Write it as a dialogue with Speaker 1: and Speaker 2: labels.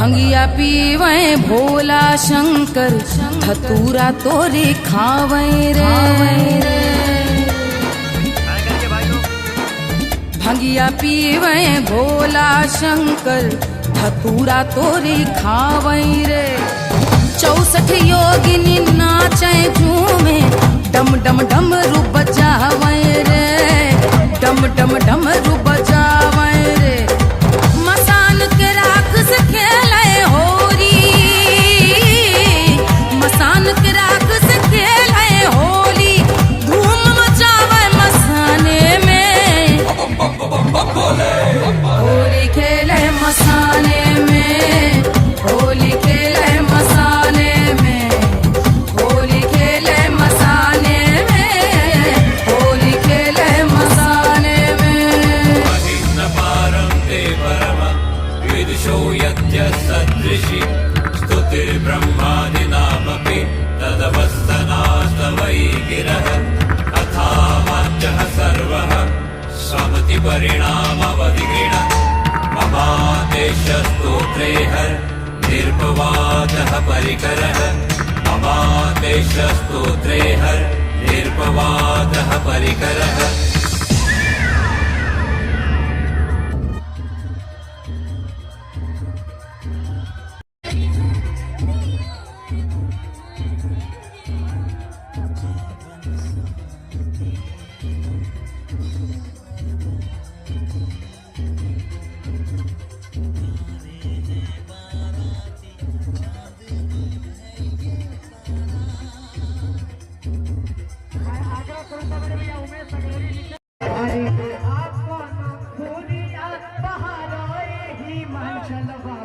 Speaker 1: भंगिया पीवे भोला शंकर, धतूरा तोरे खावे रे। भंगिया पीवे भोला शंकर, धतूरा तोरे खावे रे। 64 योगिनी नाचे झूमे, डम डम डमरू बजावे रे, डम डम डमरू बजावे रे। मसान के राख से खेले होरी, मसान के राख से खेले होली, धूम मचावे मसाने में, होली खेले मसाने में, होली खेले मसाने में, होली खेले मसाने में, होली खेले मसाने में।
Speaker 2: पारं ते परम विदुषो यद्य सदृशि, स्तुतिर्ब्रह्मादिनामपि तदवस्थनास्तवै गिरः। अथावाच्यः सर्वः स्वमतिपरिणामवधिगृण, ममादेशस्तोत्रे हर निर्पवादः परिकरः, ममादेशस्तोत्रे हर निर्पवादः परिकरः।
Speaker 3: अरे आपको खूनिया बहारोए ही मंचलवा